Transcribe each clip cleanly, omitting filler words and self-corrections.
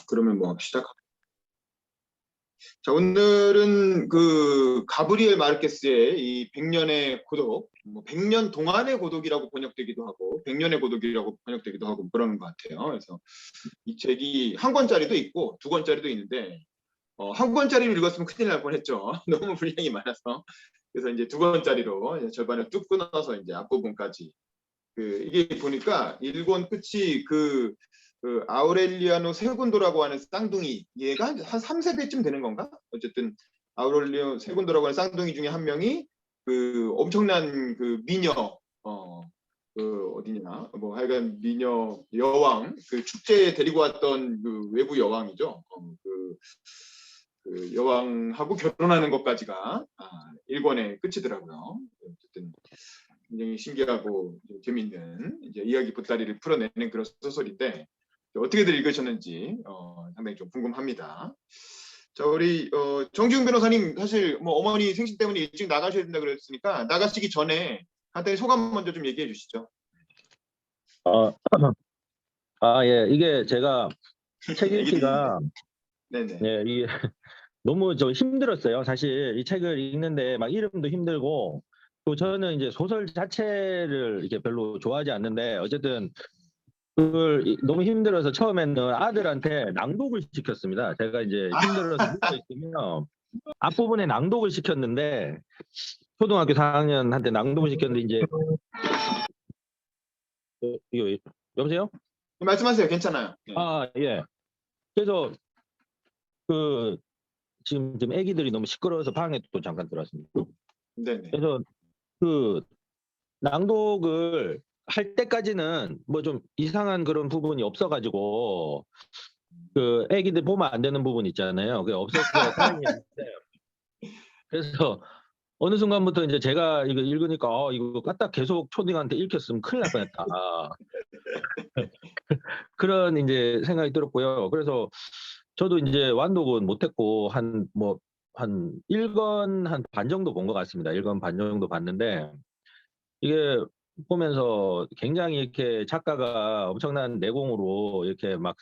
그러면 뭐 시작합니다. 자, 오늘은 그 가브리엘 마르케스의 이 100년의 고독, 뭐 100년 동안의 고독이라고 번역되기도 하고 100년의 고독이라고 번역되기도 하고 그러는 것 같아요. 그래서 이 책이 한 권짜리도 있고 두 권짜리도 있는데 한 권짜리를 읽었으면 큰일 날 뻔했죠. 너무 분량이 많아서. 그래서 이제 두 권짜리로 이제 절반을 뚝 끊어서 이제 앞부분까지 이게 보니까 일권 끝이 그 아우렐리아노 세군도라고 하는 쌍둥이, 얘가 한 3세대쯤 되는 건가? 어쨌든 아우렐리아노 세군도라고 하는 쌍둥이 중에 한 명이 그 엄청난 그 미녀, 그 어디냐, 뭐 하여간 미녀 여왕, 그 축제에 데리고 왔던 그 외부 여왕이죠. 그 여왕하고 결혼하는 것까지가 일권의 끝이더라고요. 어쨌든 굉장히 신기하고 재미있는 이제 이야기 보따리를 풀어내는 그런 소설인데 어떻게들 읽으셨는지 상당히 좀 궁금합니다. 자, 우리 정지웅 변호사님, 사실 뭐 어머니 생신 때문에 일찍 나가셔야 된다 그랬으니까 나가시기 전에 간단히 소감 먼저 좀 얘기해 주시죠. 예, 이게 제가 책 읽기가 네네. 예, 이게 너무 좀 힘들었어요. 사실 이 책을 읽는데 막 이름도 힘들고 또 저는 이제 소설 자체를 이렇게 별로 좋아하지 않는데 어쨌든 그걸 너무 힘들어서 처음에는 아들한테 낭독을 시켰습니다. 제가 이제 힘들어서 묻고 있으면 앞부분에 낭독을 시켰는데 초등학교 4학년한테 낭독을 시켰는데 이제 이거 여보세요? 말씀하세요. 괜찮아요. 네. 예. 그래서 그 지금 아기들이 너무 시끄러워서 방에 또 잠깐 들어왔습니다. 네네. 그래서 그 낭독을 할 때까지는 뭐 좀 이상한 그런 부분이 없어가지고 그 아기들 보면 안 되는 부분 있잖아요. 그게 없어서 다행이었는데 그래서 어느 순간부터 이제 제가 이거 읽으니까 이거 갖다 계속 초딩한테 읽혔으면 큰일 날 뻔했다. 그런 이제 생각이 들었고요. 그래서 저도 이제 완독은 못했고 한 1권 한 반 정도 본 것 같습니다. 1권 반 정도 봤는데 이게 보면서 굉장히 이렇게 작가가 엄청난 내공으로 이렇게 막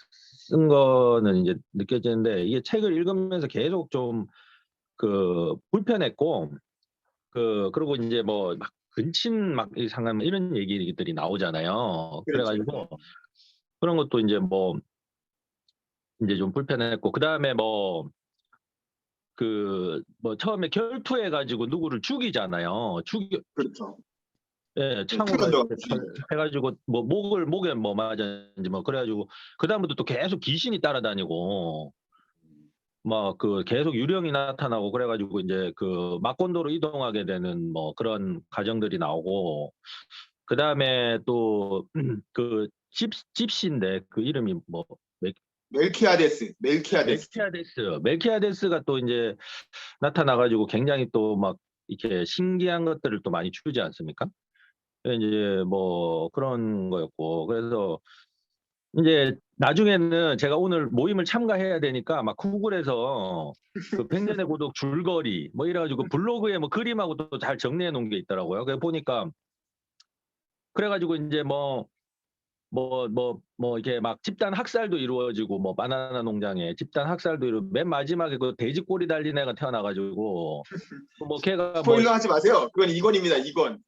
쓴 거는 이제 느껴지는데 이게 책을 읽으면서 계속 좀 그 불편했고 그리고 이제 뭐 막 근친 막 이상한 이런 얘기들이 나오잖아요. 그렇죠. 그래가지고 그런 것도 이제 뭐 이제 좀 불편했고 그다음에 뭐 처음에 결투해가지고 누구를 죽이잖아요. 그렇죠. 예, 창으로 이렇게 해가지고 뭐 목에 뭐 맞았는지 뭐 그래가지고 그다음부터 또 계속 귀신이 따라다니고 막 계속 유령이 나타나고 그래가지고 이제 그 막곤도로 이동하게 되는 뭐 그런 과정들이 나오고 그다음에 또 그 집시인데 그 이름이 뭐 멜키아데스가 또 이제 나타나가지고 굉장히 또 막 이렇게 신기한 것들을 또 많이 주지 않습니까? 이제 뭐 그런 거였고 그래서 이제 나중에는 제가 오늘 모임을 참가해야 되니까 막 구글에서 그 100년의 고독 줄거리 뭐 이래가지고 블로그에 뭐 그림하고 또 잘 정리해 놓은 게 있더라고요. 그래 보니까 그래가지고 이제 이렇게 막 집단 학살도 이루어지고 뭐 바나나 농장에 집단 학살도 이루고 맨 마지막에 그 돼지 꼬리 달린 애가 태어나가지고 뭐 걔가 스포일러 하지 마세요. 그건 2권입니다. 2권.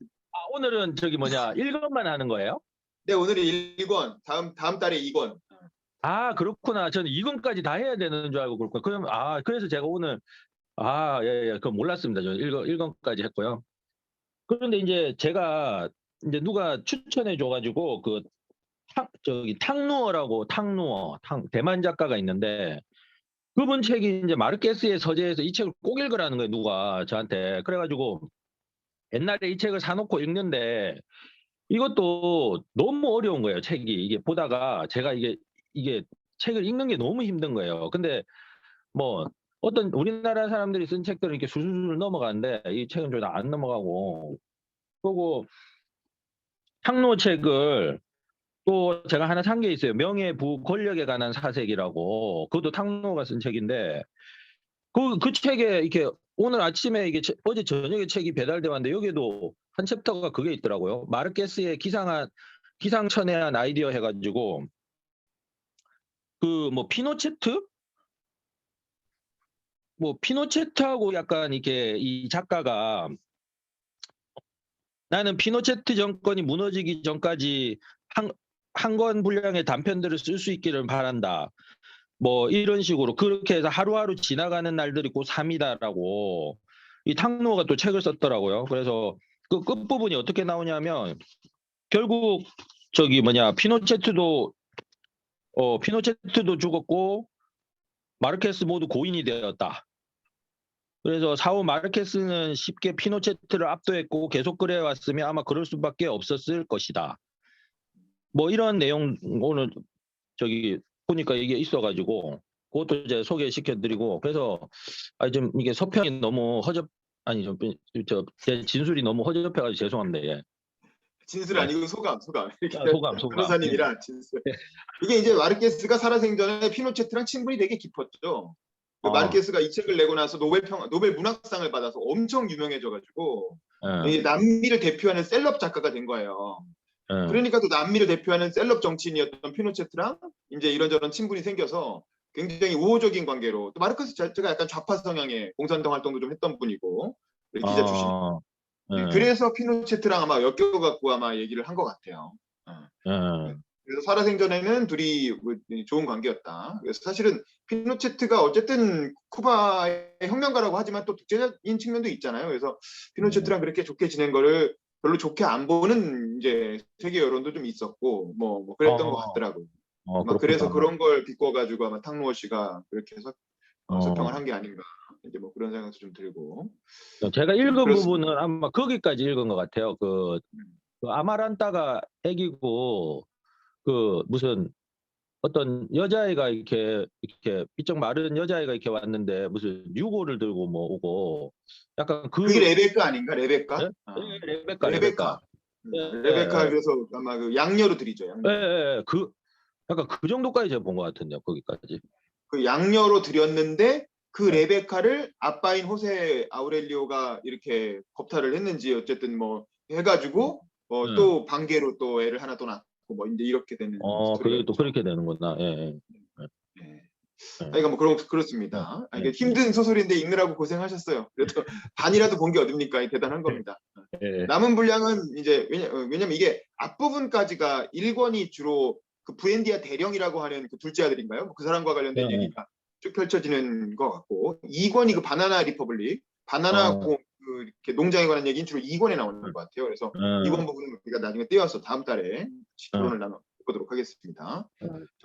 오늘은 1권만 하는 거예요? 네, 오늘이 1권, 다음 달에 2권. 그렇구나. 저는 2권까지 다 해야 되는 줄 알고 그렇구나. 그럼 그래서 제가 오늘 예, 그건 몰랐습니다. 저는 1권까지 했고요. 그런데 이제 제가 이제 누가 추천해 줘가지고 탕루어라고 대만 작가가 있는데 그분 책이 이제 마르케스의 서재에서 이 책을 꼭 읽으라는 거예요. 누가 저한테. 그래가지고 옛날에 이 책을 사놓고 읽는데 이것도 너무 어려운 거예요. 책이. 이게 보다가 제가 이게 책을 읽는 게 너무 힘든 거예요. 근데 뭐 어떤 우리나라 사람들이 쓴 책들은 이렇게 술술 넘어가는데 이 책은 좀 안 넘어가고 그리고 탕로 책을 또 제가 하나 산 게 있어요. 명예부 권력에 관한 사색이라고. 그것도 탕로가 쓴 책인데 그 책에 이렇게 오늘 아침에 어제 저녁에 책이 배달돼 왔는데 여기에도 한 챕터가 그게 있더라고요. 마르케스의 기상천외한 아이디어 해가지고 그 뭐 피노체트하고 약간 이렇게 이 작가가 나는 피노체트 정권이 무너지기 전까지 한 권 분량의 단편들을 쓸 수 있기를 바란다. 뭐 이런 식으로 그렇게 해서 하루하루 지나가는 날들이 곧 삶이다라고 이 탕노가 또 책을 썼더라고요. 그래서 그 끝부분이 어떻게 나오냐면 결국 저기 뭐냐 피노체트도 죽었고 마르케스 모두 고인이 되었다. 그래서 사후 마르케스는 쉽게 피노체트를 압도했고 계속 그래왔으면 아마 그럴 수밖에 없었을 것이다. 뭐 이런 내용 오늘 저기 보니까 이게 있어가지고 그것도 이제 소개시켜드리고 그래서 좀 이게 서평이 너무 제 진술이 너무 허접해가지고 죄송합니다. 예. 진술 네. 아니고 소감. 이렇게 소감. 변호사님이랑 진술. 이게 이제 마르케스가 살아생전에 피노체트랑 친분이 되게 깊었죠. 그 마르케스가 이 책을 내고 나서 노벨 문학상을 받아서 엄청 유명해져가지고 이 남미를 대표하는 셀럽 작가가 된 거예요. 그러니까 또 남미를 대표하는 셀럽 정치인이었던 피노체트랑 이제 이런저런 친분이 생겨서 굉장히 우호적인 관계로 또 마르케스 자체가 약간 좌파 성향의 공산당 활동도 좀 했던 분이고 기자 출신. 네, 그래서 피노체트랑 아마 엮여갖고 아마 얘기를 한 것 같아요. 그래서 살아생전에는 둘이 좋은 관계였다. 그래서 사실은 피노체트가 어쨌든 쿠바의 혁명가라고 하지만 또 독재자인 측면도 있잖아요. 그래서 피노체트랑 그렇게 좋게 지낸 거를 별로 좋게 안 보는 이제 세계 여론도 좀 있었고 뭐 그랬던 것 같더라고요. 아마 그래서 그런 걸 비꿔가지고 아마 탕로어 씨가 그렇게 해서 서평을 한 게 아닌가 이제 뭐 그런 생각도 좀 들고. 제가 읽은 그렇습니다. 부분은 아마 거기까지 읽은 것 같아요. 그 아마란타가 애기고 그 무슨 어떤 여자아이가 이렇게 삐쩍 마른 여자아이가 이렇게 왔는데 무슨 유골을 들고 뭐 오고 약간 그게 레베카 아닌가? 레베카? 예? 레베카. 레베카 그래서 아마 그 양녀로 드리죠. 양녀. 그 약간 그 정도까지 제가 본 것 같은데요. 거기까지. 그 양녀로 드렸는데 그 레베카를 아빠인 호세 아우렐리오가 이렇게 겁탈을 했는지 어쨌든 뭐 해가지고 또 반개로 또 애를 하나 또 낳고 뭐 이제 이렇게 되는 스토리가 그게 또 그렇게 되는구나. 예. 그러니까 뭐 그렇습니다. 이게 힘든 소설인데 읽느라고 고생하셨어요. 그래도 반이라도 본 게 어딥니까? 대단한 겁니다. 남은 분량은 이제 왜냐면 이게 앞부분까지가 1권이 주로 그 부엔디아 대령이라고 하는 그 둘째 아들인가요? 그 사람과 관련된 얘기가 쭉 펼쳐지는 것 같고 2권이 그 바나나 리퍼블릭 바나나 그 이렇게 농장에 관한 얘기는 주로 2권에 나오는 것 같아요. 그래서 2권 부분은 우리가 나중에 띄워서 다음 달에 토론을 나눠보도록 하겠습니다.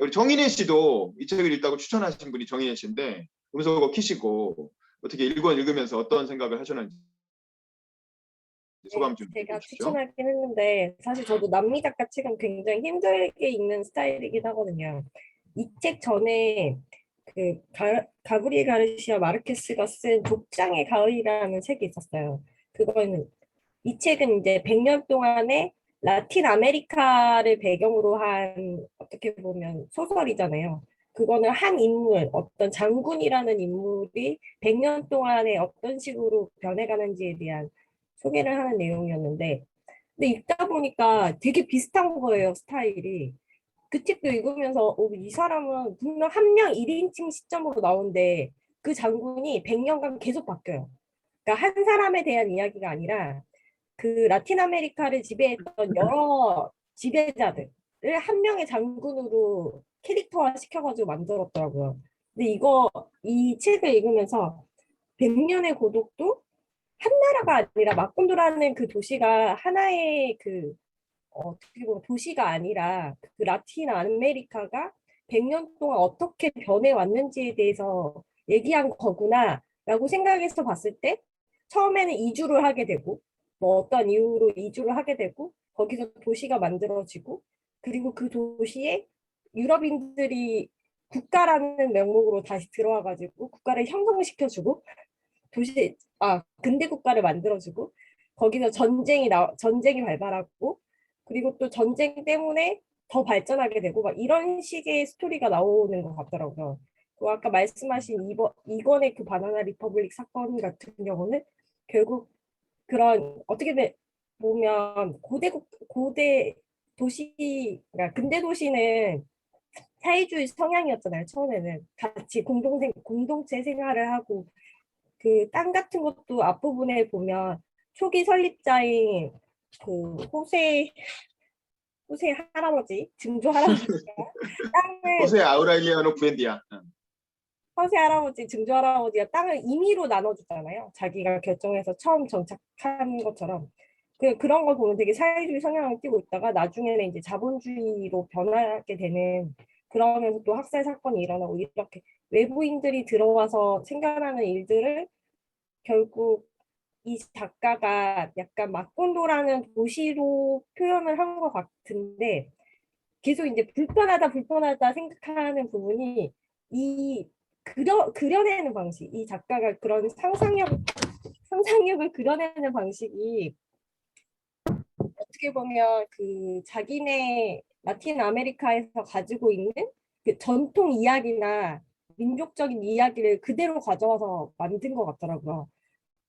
우리 정인혜 씨도 이 책을 읽다고 추천하신 분이 정인혜 씨인데 음소거 키시고 어떻게 1권 읽으면서 어떤 생각을 하셨는지 소감 좀 제가 해주십시오. 추천하긴 했는데 사실 저도 남미 작가 책은 굉장히 힘들게 읽는 스타일이긴 하거든요. 이 책 전에 그 가브리엘 가르시아 마르케스가 쓴 족장의 가을이라는 책이 있었어요. 그거는 이 책은 이제 100년 동안의 라틴 아메리카를 배경으로 한 어떻게 보면 소설이잖아요. 그거는 한 인물, 어떤 장군이라는 인물이 100년 동안에 어떤 식으로 변해가는지에 대한 소개를 하는 내용이었는데, 근데 읽다 보니까 되게 비슷한 거예요, 스타일이. 그 책도 읽으면서 이 사람은 분명 한 명 1인칭 시점으로 나오는데 그 장군이 100년간 계속 바뀌어요. 그러니까 한 사람에 대한 이야기가 아니라 그 라틴 아메리카를 지배했던 여러 지배자들을 한 명의 장군으로 캐릭터화 시켜가지고 만들었더라고요. 근데 이 책을 읽으면서 100년의 고독도 한 나라가 아니라 마콘도라는 그 도시가 하나의 그 어떻게 보면 도시가 아니라 그 라틴 아메리카가 100년 동안 어떻게 변해왔는지에 대해서 얘기한 거구나라고 생각해서 봤을 때 처음에는 이주를 하게 되고 뭐 어떤 이유로 이주를 하게 되고 거기서 도시가 만들어지고 그리고 그 도시에 유럽인들이 국가라는 명목으로 다시 들어와가지고 국가를 형성시켜주고 근대 국가를 만들어주고 거기서 전쟁이 발발하고 그리고 또 전쟁 때문에 더 발전하게 되고 막 이런 식의 스토리가 나오는 것 같더라고요. 그 아까 말씀하신 이번의 그 바나나 리퍼블릭 사건 같은 경우는 결국 그런 어떻게 보면 고대 도시, 그러니까 근대 도시는 사회주의 성향이었잖아요. 처음에는 같이 공동체 생활을 하고 그 땅 같은 것도 앞부분에 보면 초기 설립자인 그 호세 할아버지, 증조 할아버지가 땅을 호세 아우렐리아노 부엔디아. 허세 할아버지, 증조 할아버지가 땅을 임의로 나눠주잖아요. 자기가 결정해서 처음 정착한 것처럼. 그런 걸 보면 되게 사회주의 성향을 띠고 있다가 나중에는 이제 자본주의로 변하게 되는 그러면서 또 학살 사건이 일어나고 이렇게 외부인들이 들어와서 생겨나는 일들을 결국 이 작가가 약간 마콘도라는 도시로 표현을 한 것 같은데 계속 이제 불편하다 생각하는 부분이 이 그려내는 방식, 이 작가가 그런 상상력을 그려내는 방식이 어떻게 보면 그 자기네 라틴 아메리카에서 가지고 있는 그 전통 이야기나 민족적인 이야기를 그대로 가져와서 만든 것 같더라고요.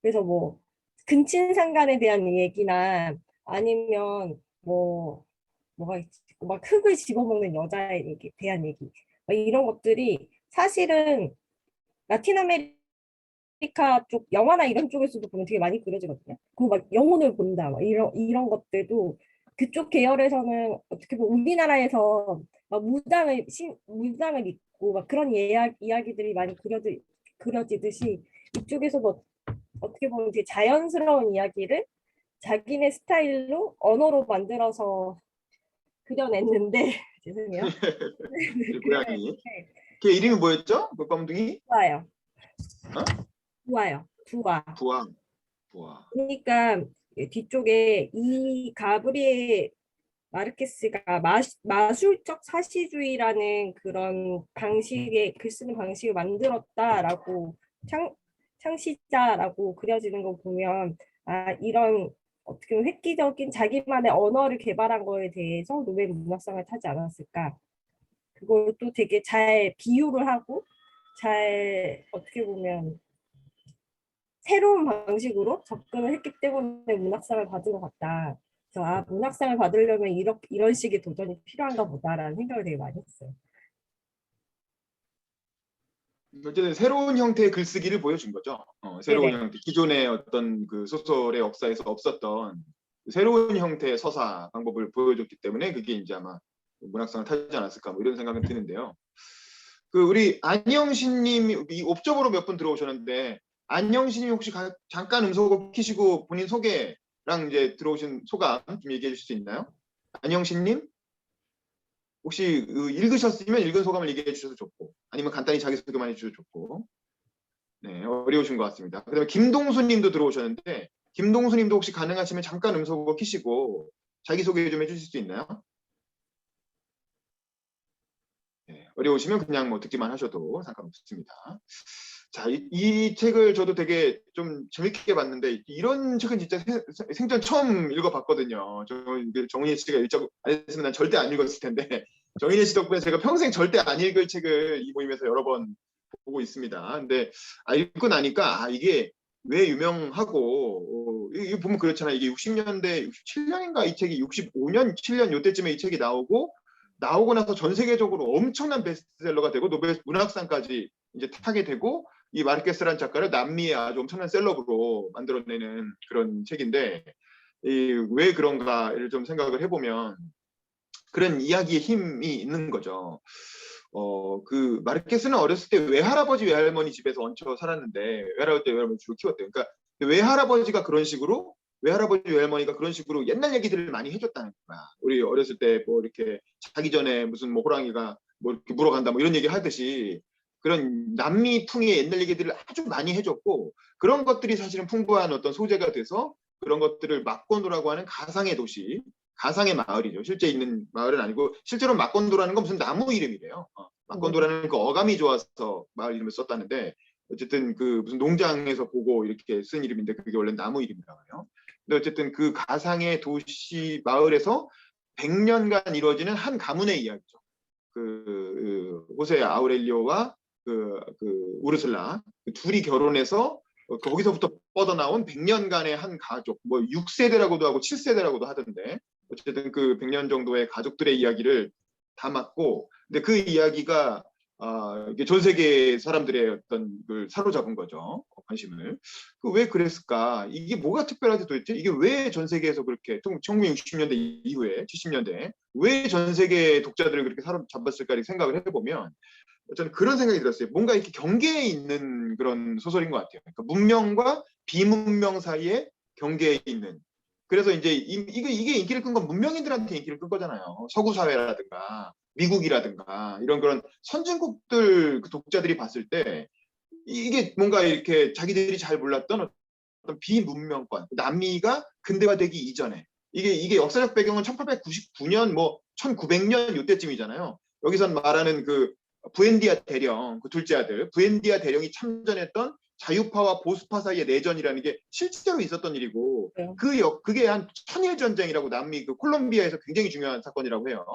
그래서 뭐 근친상간에 대한 얘기나 아니면 뭐가 있지? 막 흙을 집어먹는 여자에 대한 얘기 막 이런 것들이 사실은 라틴 아메리카 쪽 영화나 이런 쪽에서도 보면 되게 많이 그려지거든요. 그리고 막 영혼을 본다 막 이런 것들도 그쪽 계열에서는 어떻게 보면 우리나라에서 막 무당을 믿고 막 그런 이야기들이 많이 그려지듯이 이쪽에서도 어떻게 보면 되게 자연스러운 이야기를 자기네 스타일로 언어로 만들어서 그려냈는데 죄송해요. 그 고양이. 그려냈는데 걔 이름이 뭐였죠? 그 검둥이? 좋아요. 어? 좋아요. 부와. 부아. 부아. 그러니까 뒤쪽에 이 가브리엘 마르케스가 마술적 사시주의라는 그런 방식의 글 쓰는 방식을 만들었다라고 창시자라고 그려지는 거 보면 아 이런 어떻게 보면 획기적인 자기만의 언어를 개발한 거에 대해서 노벨 문학상을 타지 않았을까. 그걸 또 되게 잘 비유를 하고 잘 어떻게 보면 새로운 방식으로 접근을 했기 때문에 문학상을 받은 것 같다. 그래서 아 문학상을 받으려면 이런 식의 도전이 필요한가 보다라는 생각을 되게 많이 했어요. 어쨌든 새로운 형태의 글쓰기를 보여준 거죠. 새로운 네네. 형태. 기존의 어떤 그 소설의 역사에서 없었던 새로운 형태의 서사 방법을 보여줬기 때문에 그게 이제 아마 문학상을 타지 않았을까 뭐 이런 생각은 드는데요. 그 우리 안영신님 이 옵저버로 몇 분 들어오셨는데 안영신님 혹시 잠깐 음소거 키시고 본인 소개랑 이제 들어오신 소감 좀 얘기해 주실 수 있나요? 안영신님 혹시 읽으셨으면 읽은 소감을 얘기해 주셔도 좋고 아니면 간단히 자기소개만 해주셔도 좋고 네 어려우신 것 같습니다. 그다음에 김동수님도 들어오셨는데 김동수님도 혹시 가능하시면 잠깐 음소거 키시고 자기소개 좀 해주실 수 있나요? 네, 어려우시면 그냥 뭐 듣기만 하셔도 상관없습니다. 자, 이 책을 저도 되게 좀 재밌게 봤는데 이런 책은 진짜 생전 처음 읽어봤거든요. 정인혜 씨가 읽자고 안 했으면 난 절대 안 읽었을 텐데 정인혜 씨 덕분에 제가 평생 절대 안 읽을 책을 이 모임에서 여러 번 보고 있습니다. 근데 읽고 나니까 이게 왜 유명하고 이거 보면 그렇잖아요. 이게 60년대 67년인가 이 책이 65년 7년 요때쯤에 이 책이 나오고 나서 전 세계적으로 엄청난 베스트셀러가 되고 노벨 문학상까지 이제 타게 되고 이 마르케스라는 작가를 남미의 아주 엄청난 셀럽으로 만들어내는 그런 책인데 왜 그런가를 좀 생각을 해보면 그런 이야기의 힘이 있는 거죠. 그 마르케스는 어렸을 때 외할아버지 외할머니 집에서 얹혀 살았는데 외할아버지 외할머니 주로 키웠대요. 그러니까 외할아버지가 그런 식으로 외할아버지 외할머니가 그런 식으로 옛날 얘기들을 많이 해줬다는 거야. 우리 어렸을 때 뭐 이렇게 자기 전에 무슨 뭐 호랑이가 뭐 이렇게 물어간다 뭐 이런 얘기 하듯이 그런 남미풍의 옛날 얘기들을 아주 많이 해줬고 그런 것들이 사실은 풍부한 어떤 소재가 돼서 그런 것들을 마콘도라고 하는 가상의 도시 가상의 마을이죠. 실제 있는 마을은 아니고 실제로 마콘도라는 건 무슨 나무 이름이래요. 마콘도라는 그 어감이 좋아서 마을 이름을 썼다는데 어쨌든 그 무슨 농장에서 보고 이렇게 쓴 이름인데 그게 원래 나무 이름이라고 해요. 근데 어쨌든 그 가상의 도시 마을에서 100년간 이루어지는 한 가문의 이야기죠. 그 호세 아우렐리오와 그 우르슬라 그 둘이 결혼해서 거기서부터 뻗어나온 100년간의 한 가족, 뭐 6세대라고도 하고 7세대라고도 하던데 어쨌든 그 100년 정도의 가족들의 이야기를 담았고, 근데 그 이야기가 이게 전 세계 사람들의 어떤 걸 사로잡은 거죠. 관심을. 왜 그랬을까? 이게 뭐가 특별하지 도대체? 이게 왜 전 세계에서 그렇게 1960년대 이후에 70년대 왜 전 세계 독자들을 그렇게 사로잡았을까 이렇게 생각을 해보면 저는 그런 생각이 들었어요. 뭔가 이렇게 경계에 있는 그런 소설인 것 같아요. 그러니까 문명과 비문명 사이에 경계에 있는. 그래서 이제 이게 인기를 끈 건 문명인들한테 인기를 끈 거잖아요. 서구 사회라든가 미국이라든가 이런 그런 선진국들 그 독자들이 봤을 때 이게 뭔가 이렇게 자기들이 잘 몰랐던 어떤 비문명권, 남미가 근대화되기 이전에 이게 역사적 배경은 1899년 뭐 1900년 이때쯤이잖아요. 여기선 말하는 그 부엔디아 대령, 그 둘째 아들 부엔디아 대령이 참전했던 자유파와 보수파 사이의 내전이라는 게 실제로 있었던 일이고 네. 그게 한 천일 전쟁이라고 남미 그 콜롬비아에서 굉장히 중요한 사건이라고 해요.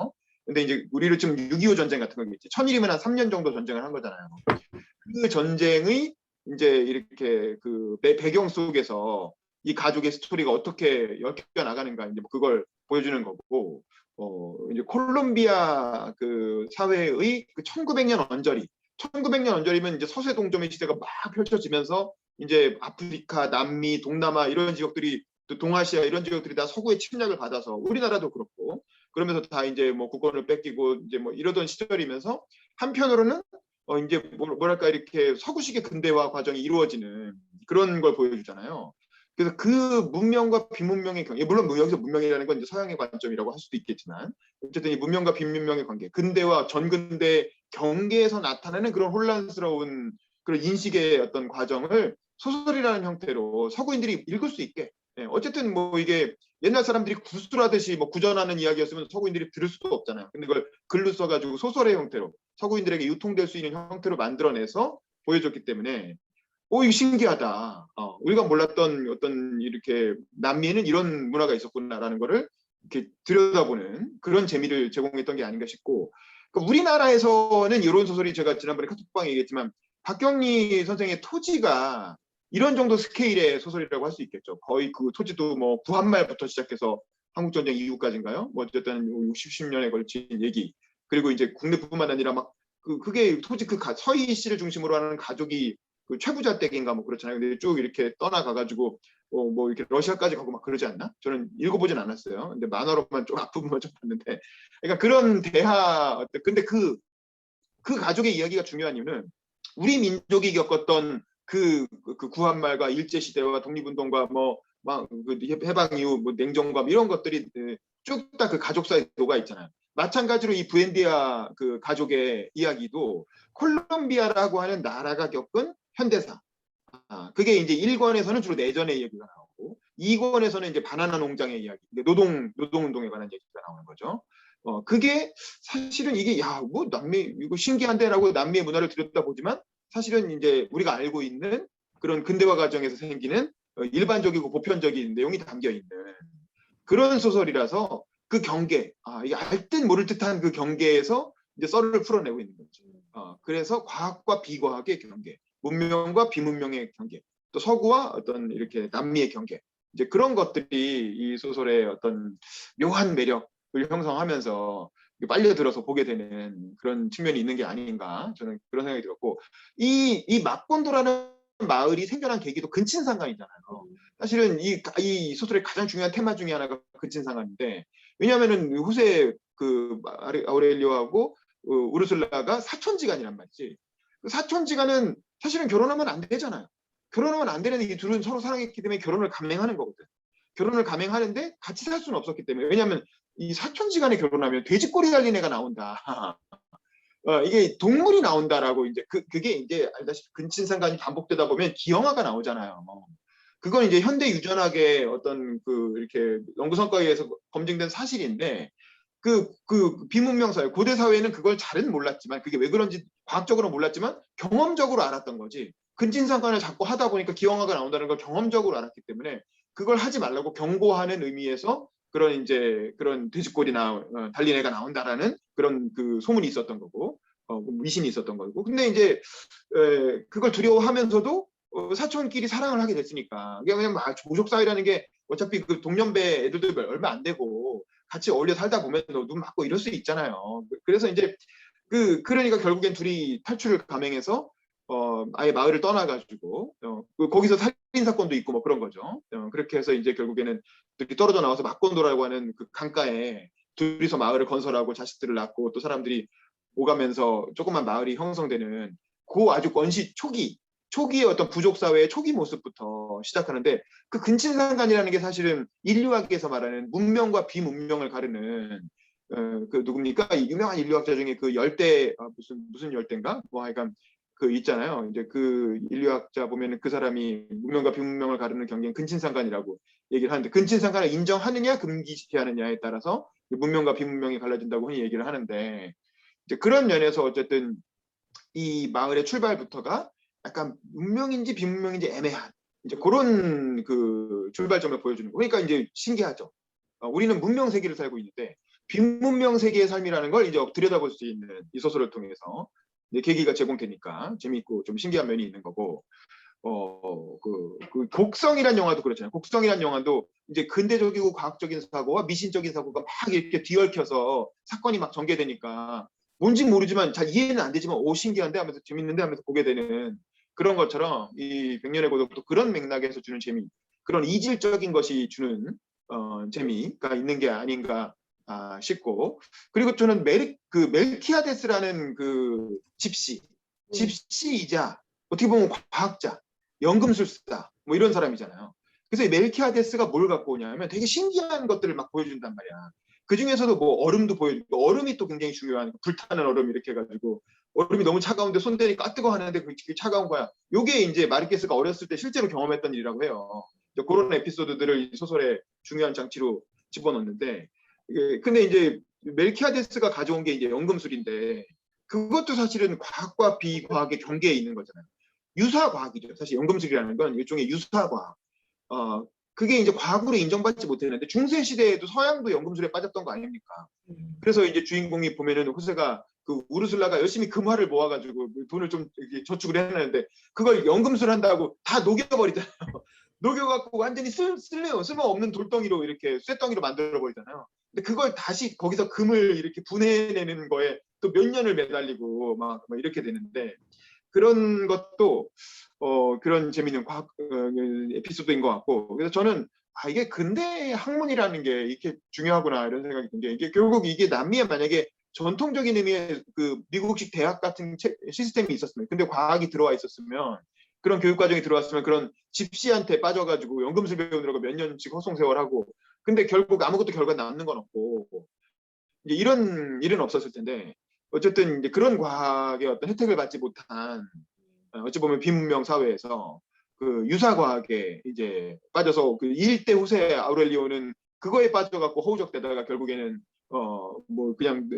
근데 이제 우리를 지금 6.25 전쟁 같은 거겠지. 천일이면 한 3년 정도 전쟁을 한 거잖아요. 그 전쟁의 이제 이렇게 그 배경 속에서 이 가족의 스토리가 어떻게 엮여 나가는가 이제 뭐 그걸 보여주는 거고 이제 콜롬비아 그 사회의 그 1900년 언저리 1900년 언저리면 이제 서세 동점의 시대가 막 펼쳐지면서 이제 아프리카, 남미, 동남아 이런 지역들이 또 동아시아 이런 지역들이 다 서구의 침략을 받아서 우리나라도 그렇고 그러면서 다 이제 뭐 국권을 뺏기고 이제 뭐 이러던 시절이면서 한편으로는 이제 뭐랄까 이렇게 서구식의 근대화 과정이 이루어지는 그런 걸 보여주잖아요. 그래서 그 문명과 비문명의 관계, 물론 여기서 문명이라는 건 이제 서양의 관점이라고 할 수도 있겠지만 어쨌든 이 문명과 비문명의 관계, 근대와 전근대 경계에서 나타나는 그런 혼란스러운 그런 인식의 어떤 과정을 소설이라는 형태로 서구인들이 읽을 수 있게. 어쨌든 뭐 이게 옛날 사람들이 구술하듯이 뭐 구전하는 이야기였으면 서구인들이 들을 수도 없잖아요. 근데 그걸 글로 써가지고 소설의 형태로 서구인들에게 유통될 수 있는 형태로 만들어내서 보여줬기 때문에 이거 신기하다. 우리가 몰랐던 어떤 이렇게 남미에는 이런 문화가 있었구나라는 거를 이렇게 들여다보는 그런 재미를 제공했던 게 아닌가 싶고 그러니까 우리나라에서는 이런 소설이 제가 지난번에 카톡방에 얘기했지만 박경리 선생의 토지가 이런 정도 스케일의 소설이라고 할 수 있겠죠. 거의 그 토지도 뭐 구한말부터 시작해서 한국전쟁 이후까지인가요? 뭐 어쨌든 60, 10년에 걸친 얘기. 그리고 이제 국내뿐만 아니라 막 그게 토지 서희 씨를 중심으로 하는 가족이 그 최부자 댁인가 뭐 그렇잖아요. 근데 쭉 이렇게 떠나가가지고 뭐 이렇게 러시아까지 가고 막 그러지 않나? 저는 읽어보진 않았어요. 근데 만화로만 좀 앞부분만 좀 봤는데, 그러니까 그런 대하. 근데 그 가족의 이야기가 중요한 이유는 우리 민족이 겪었던 그 구한말과 일제 시대와 독립운동과 뭐막 해방 이후 뭐 냉정과 이런 것들이 쭉 다 그 가족사에 녹아 있잖아요. 마찬가지로 이 부엔디아 그 가족의 이야기도 콜롬비아라고 하는 나라가 겪은 현대사. 그게 이제 1권에서는 주로 내전의 이야기가 나오고 2권에서는 이제 바나나 농장의 이야기, 노동운동에 관한 얘기가 나오는 거죠. 그게 사실은 이게 뭐 남미 이거 신기한데라고 남미의 문화를 들여다보지만 사실은 이제 우리가 알고 있는 그런 근대화 과정에서 생기는 일반적이고 보편적인 내용이 담겨 있는 그런 소설이라서 그 경계, 이게 알 듯 모를 듯한 그 경계에서 이제 썰을 풀어내고 있는 거죠. 그래서 과학과 비과학의 경계, 문명과 비문명의 경계, 또 서구와 어떤 이렇게 남미의 경계, 이제 그런 것들이 이 소설의 어떤 묘한 매력을 형성하면서 빨려들어서 보게 되는 그런 측면이 있는 게 아닌가 저는 그런 생각이 들었고 이 막본도라는 마을이 생겨난 계기도 근친상간이잖아요. 사실은 이 소설의 가장 중요한 테마 중에 하나가 근친상간인데 왜냐하면은 후세 그 아우렐리오하고 우르슬라가 사촌지간이란 말이지. 사촌지간은 사실은 결혼하면 안 되잖아요. 결혼하면 안 되는 이 둘은 서로 사랑했기 때문에 결혼을 감행하는 거거든. 결혼을 감행하는데 같이 살 수는 없었기 때문에 왜냐하면 이 사촌지간에 결혼하면 돼지꼬리 달린 애가 나온다. 이게 동물이 나온다라고 이제 그게 이제 알다시피 근친상간이 반복되다 보면 기형아가 나오잖아요. 그건 이제 현대 유전학의 어떤 이렇게 연구 성과에 의해서 검증된 사실인데 그 비문명 사회, 고대 사회는 그걸 잘은 몰랐지만 그게 왜 그런지 과학적으로 몰랐지만 경험적으로 알았던 거지. 근친상간을 자꾸 하다 보니까 기형아가 나온다는 걸 경험적으로 알았기 때문에 그걸 하지 말라고 경고하는 의미에서 그런 돼지꼬리나 달린 애가 나온다라는 그런 그 소문이 있었던 거고 미신이 있었던 거고. 근데 이제 그걸 두려워하면서도 사촌끼리 사랑을 하게 됐으니까. 왜냐면 조족 사회라는 게 어차피 그 동년배 애들도 얼마 안 되고 같이 어울려 살다 보면 눈 맞고 이럴 수 있잖아요. 그래서 이제 그러니까 결국엔 둘이 탈출을 감행해서 아예 마을을 떠나가지고 거기서 살인 사건도 있고 뭐 그런 거죠. 그렇게 해서 이제 결국에는 둘이 떨어져 나와서 막건도라고 하는 그 강가에 둘이서 마을을 건설하고 자식들을 낳고 또 사람들이 오가면서 조그만 마을이 형성되는 그 아주 원시 초기의 어떤 부족 사회의 초기 모습부터 시작하는데 그 근친상간이라는 게 사실은 인류학에서 말하는 문명과 비문명을 가르는 그 누굽니까? 이 유명한 인류학자 중에 그 열대 무슨 열대인가? 뭐 하여간 그 있잖아요. 이제 그 인류학자 보면은 그 사람이 문명과 비문명을 가르는 경계는 근친상간이라고 얘기를 하는데 근친상간을 인정하느냐 금기시하느냐에 따라서 문명과 비문명이 갈라진다고 흔히 얘기를 하는데 이제 그런 면에서 어쨌든 이 마을의 출발부터가 약간 문명인지 비문명인지 애매한 이제 그런 그 출발점을 보여주는 거. 그러니까 이제 신기하죠. 우리는 문명 세계를 살고 있는데 비문명 세계의 삶이라는 걸 이제 들여다볼 수 있는 이 소설을 통해서 이제 계기가 제공되니까 재미있고 좀 신기한 면이 있는 거고. 그 곡성이란 영화도 그렇잖아요. 곡성이란 영화도 이제 근대적이고 과학적인 사고와 미신적인 사고가 막 이렇게 뒤얽혀서 사건이 막 전개되니까 뭔지 모르지만 잘 이해는 안 되지만 오 신기한데 하면서 재밌는데 하면서 보게 되는 그런 것처럼 이 백년의 고독도 그런 맥락에서 주는 재미, 그런 이질적인 것이 주는 재미가 있는 게 아닌가 싶고, 그리고 저는 멜키아데스라는 그 집시이자 어떻게 보면 과학자, 연금술사 뭐 이런 사람이잖아요. 그래서 이 멜키아데스가 뭘 갖고 오냐면 되게 신기한 것들을 막 보여준단 말이야. 그 중에서도 뭐 얼음도 보여주고, 얼음이 또 굉장히 중요한, 불타는 얼음 이렇게 해가지고 얼음이 너무 차가운데 손 대니까 뜨거 하는데 그게 차가운 거야. 요게 이제 마르케스가 어렸을 때 실제로 경험했던 일이라고 해요. 그런 에피소드들을 이 소설의 중요한 장치로 집어넣는데, 근데 이제 멜키아데스가 가져온 게 이제 연금술인데 그것도 사실은 과학과 비과학의 경계에 있는 거잖아요. 유사과학이죠. 사실 연금술이라는 건 일종의 유사과학. 그게 이제 과학으로 인정받지 못했는데 중세 시대에도 서양도 연금술에 빠졌던 거 아닙니까? 그래서 이제 주인공이 보면은 호세가 그 우르슬라가 열심히 금화를 모아가지고 돈을 좀 저축을 해놨는데 그걸 연금술 한다고 다 녹여버리잖아요. 녹여갖고 완전히 쓸모없는 돌덩이로 이렇게 쇠덩이로 만들어버리잖아요. 근데 그걸 다시 거기서 금을 이렇게 분해내는 거에 또 몇 년을 매달리고 막 이렇게 되는데 그런 것도 그런 재미있는 과학 에피소드인 것 같고, 그래서 저는 이게 근대 학문이라는 게 이렇게 중요하구나 이런 생각이 든 게, 이게 결국 이게 남미에 만약에 전통적인 의미의 그 미국식 대학 같은 시스템이 있었으면, 근데 과학이 들어와 있었으면, 그런 교육 과정이 들어왔으면 그런 집시한테 빠져가지고 연금술 배우느라고 몇 년씩 허송세월하고, 근데 결국 아무것도 결과 남는 건 없고 이제 이런 일은 없었을 텐데, 어쨌든 이제 그런 과학의 어떤 혜택을 받지 못한 어찌 보면 비문명 사회에서 그 유사과학에 이제 빠져서 그 일대 후세 아우렐리오는 그거에 빠져갖고 허우적대다가 결국에는 뭐 그냥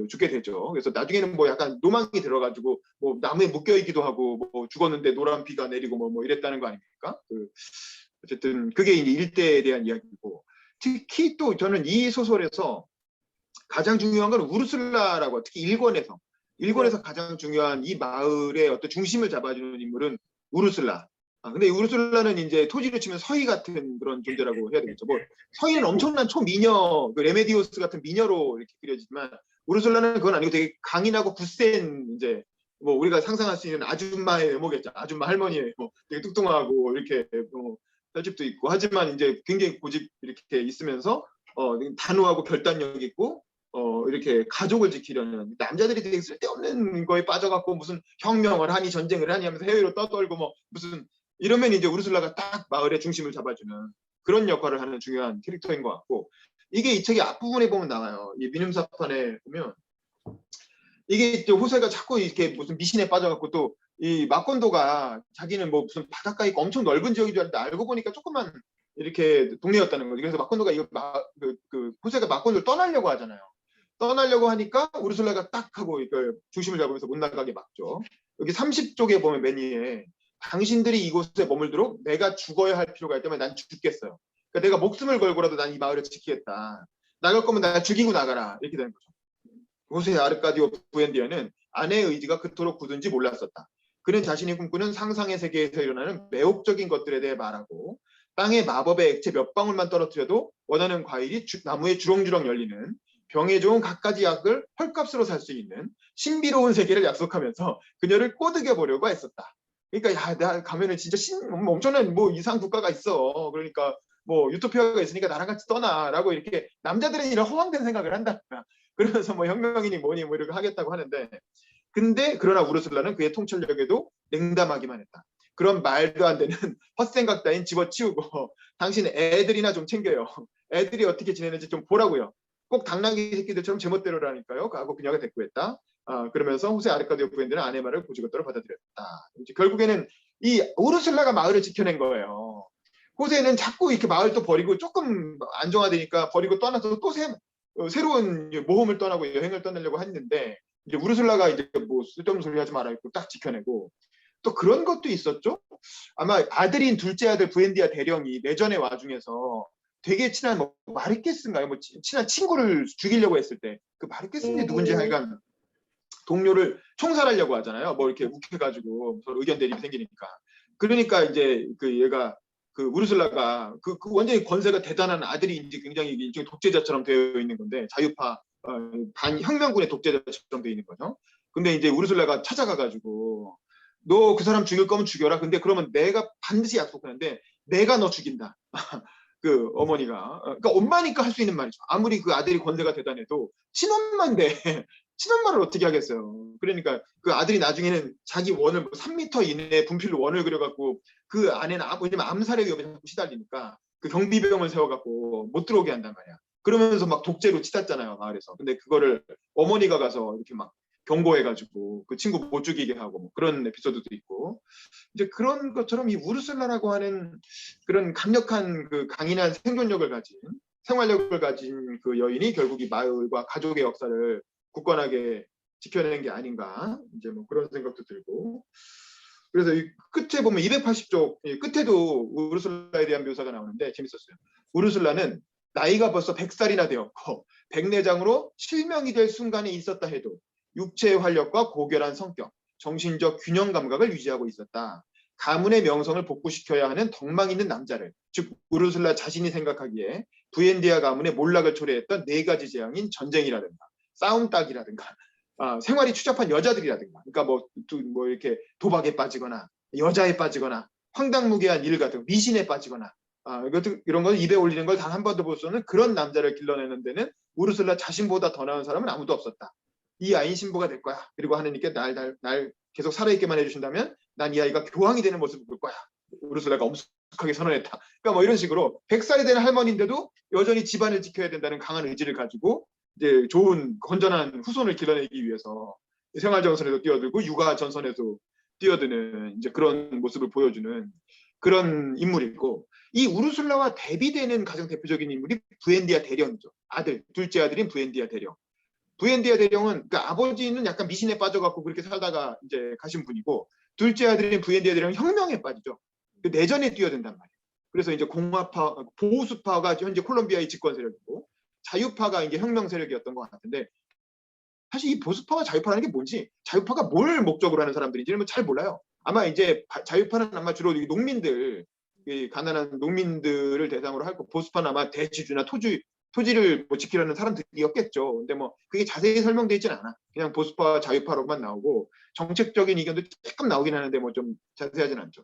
죽게 되죠. 그래서 나중에는 뭐 약간 노망이 들어가지고 뭐 나무에 묶여있기도 하고 뭐 죽었는데 노란 비가 내리고 뭐 이랬다는 거 아닙니까? 어쨌든 그게 이제 일대에 대한 이야기고, 특히 또 저는 이 소설에서 가장 중요한 건 우르슬라라고, 특히 일권에서 가장 중요한 이 마을의 어떤 중심을 잡아주는 인물은 우르슬라. 근데 이 우르슬라는 이제 토지로 치면 서희 같은 그런 존재라고 해야 되겠죠. 뭐 서희는 엄청난 초미녀, 그 레메디오스 같은 미녀로 이렇게 그려지지만 우르슬라는 그건 아니고 되게 강인하고 굳센, 이제 뭐 우리가 상상할 수 있는 아줌마의 외모겠죠. 아줌마 할머니의 뭐 되게 뚱뚱하고 이렇게 뭐 혈집도 있고 하지만 이제 굉장히 고집 이렇게 있으면서 단호하고 결단력 있고 이렇게 가족을 지키려는, 남자들이 되게 쓸데없는 거에 빠져갖고 무슨 혁명을 하니 전쟁을 하니 하면서 해외로 떠돌고 뭐 무슨 이러면 이제 우르슬라가 딱 마을의 중심을 잡아주는 그런 역할을 하는 중요한 캐릭터인 것 같고, 이게 이 책의 앞부분에 보면 나와요. 이 민음사판에 보면 이게 호세가 자꾸 이렇게 무슨 미신에 빠져갖고 또 이 마콘도가 자기는 뭐 무슨 바닷가 있고 엄청 넓은 지역인 줄 알았는데 알고 보니까 조그만 이렇게 동네였다는 거죠. 그래서 마콘도가 이거 호세가 마콘도를 떠나려고 하잖아요. 떠나려고 하니까 우르슬라가 딱 하고 중심을 잡으면서 못 나가게 막죠. 여기 30쪽에 보면 맨 위에 당신들이 이곳에 머물도록 내가 죽어야 할 필요가 있다면 난 죽겠어요. 그러니까 내가 목숨을 걸고라도 난 이 마을을 지키겠다. 나갈 거면 나 죽이고 나가라. 이렇게 되는 거죠. 호세 아르카디오 부엔디아는 아내의 의지가 그토록 굳은지 몰랐었다. 그는 자신이 꿈꾸는 상상의 세계에서 일어나는 매혹적인 것들에 대해 말하고 땅에 마법의 액체 몇 방울만 떨어뜨려도 원하는 과일이 나무에 주렁주렁 열리는 병에 좋은 갖가지 약을 헐값으로 살 수 있는 신비로운 세계를 약속하면서 그녀를 꼬드겨 보려고 했었다. 그러니까 야, 나 가면은 진짜 뭐 엄청난 뭐 이상 국가가 있어. 그러니까 뭐 유토피아가 있으니까 나랑 같이 떠나라고 이렇게 남자들은 이런 허황된 생각을 한다. 그러면서 뭐 혁명이니 뭐니 뭐 이렇게 하겠다고 하는데 근데 그러나 우르슬라는 그의 통찰력에도 냉담하기만 했다. 그런 말도 안 되는 헛생각 따윈 집어치우고 당신 애들이나 좀 챙겨요. 애들이 어떻게 지내는지 좀 보라고요. 꼭 당나귀 새끼들처럼 제멋대로라니까요. 하고 그녀가 대꾸했다. 그러면서 호세 아르카디오 부엔드는 아내 말을 고지고대로 받아들였다. 이제 결국에는 이 우르슬라가 마을을 지켜낸 거예요. 호세는 자꾸 이렇게 마을 또 버리고 조금 안정화되니까 버리고 떠나서 또 새로운 모험을 떠나고 여행을 떠나려고 했는데 이제 우르슬라가 이제 뭐 쓸데없는 소리 하지 말아 있고 딱 지켜내고 또 그런 것도 있었죠. 아마 아들인 둘째 아들 부엔디아 대령이 내전의 와중에서 되게 친한 뭐 마르케스인가요? 뭐 친한 친구를 죽이려고 했을 때 그 마르케스인지 누군지 하여간 동료를 총살하려고 하잖아요. 뭐 이렇게 욱해가지고 서로 의견 대립이 생기니까. 그러니까 이제 그 얘가 그 우르슬라가 그 완전히 권세가 대단한 아들인지 굉장히 일종의 독재자처럼 되어 있는 건데 자유파 반혁명군의 독재자처럼 되어 있는 거죠. 근데 이제 우르슬라가 찾아가가지고 너 그 사람 죽일 거면 죽여라. 근데 그러면 내가 반드시 약속하는데 내가 너 죽인다. 그 어머니가 그러니까 엄마니까 할 수 있는 말이죠. 아무리 그 아들이 권세가 대단해도 친엄마인데 친엄마를 어떻게 하겠어요. 그러니까 그 아들이 나중에는 자기 원을 뭐 3m 이내에 분필로 원을 그려갖고 그 안에는 왜냐면 암살의 위협에 자꾸 시달리니까 그 경비병을 세워갖고 못 들어오게 한단 말이야. 그러면서 막 독재로 치닫잖아요 마을에서. 근데 그거를 어머니가 가서 이렇게 막 경고해가지고 그 친구 못 죽이게 하고 뭐 그런 에피소드도 있고 이제 그런 것처럼 이 우르슬라라고 하는 그런 강력한 그 강인한 생존력을 가진 생활력을 가진 그 여인이 결국 이 마을과 가족의 역사를 굳건하게 지켜내는 게 아닌가 이제 뭐 그런 생각도 들고 그래서 이 끝에 보면 280쪽 끝에도 우르슬라에 대한 묘사가 나오는데 재밌었어요. 우르슬라는 나이가 벌써 100살이나 되었고 백내장으로 실명이 될 순간에 있었다 해도 육체의 활력과 고결한 성격, 정신적 균형 감각을 유지하고 있었다. 가문의 명성을 복구시켜야 하는 덕망 있는 남자를 즉 우르슬라 자신이 생각하기에 부엔디아 가문의 몰락을 초래했던 4가지 재앙인 전쟁이라든가 싸움 따기라든가 생활이 추잡한 여자들이라든가 그러니까 뭐 이렇게 도박에 빠지거나 여자에 빠지거나 황당무계한 일 같은 미신에 빠지거나 이런 걸 입에 올리는 걸 단 한 번도 볼 수 없는 그런 남자를 길러내는 데는 우르슬라 자신보다 더 나은 사람은 아무도 없었다. 이 아이인 신부가 될 거야. 그리고 하느님께 날 계속 살아있게만 해주신다면 난 이 아이가 교황이 되는 모습을 볼 거야. 우르슬라가 엄숙하게 선언했다. 그러니까 뭐 이런 식으로 100살이 되는 할머니인데도 여전히 집안을 지켜야 된다는 강한 의지를 가지고 이제 좋은 건전한 후손을 길러내기 위해서 생활 전선에도 뛰어들고 육아 전선에도 뛰어드는 이제 그런 모습을 보여주는 그런 인물이고 이 우르슬라와 대비되는 가장 대표적인 인물이 부엔디아 대령이죠. 둘째 아들인 부엔디아 대령. 부엔디아 대령은 그러니까 아버지는 약간 미신에 빠져갖고 그렇게 살다가 이제 가신 분이고 둘째 아들인 부엔디아 대령은 혁명에 빠지죠. 내전에 뛰어든단 말이에요. 그래서 이제 공화파, 보수파가 현재 콜롬비아의 집권 세력이고 자유파가 이제 혁명 세력이었던 것 같은데 사실 이 보수파와 자유파라는 게 뭔지 자유파가 뭘 목적으로 하는 사람들인지는 잘 몰라요. 아마 이제 자유파는 아마 주로 농민들, 가난한 농민들을 대상으로 하고 보수파는 아마 대지주나 토지를 뭐 지키려는 사람들이었겠죠. 근데 뭐 그게 자세히 설명되어 있지는 않아. 그냥 보수파, 자유파로만 나오고 정책적인 의견도 조금 나오긴 하는데 뭐 좀 자세하진 않죠.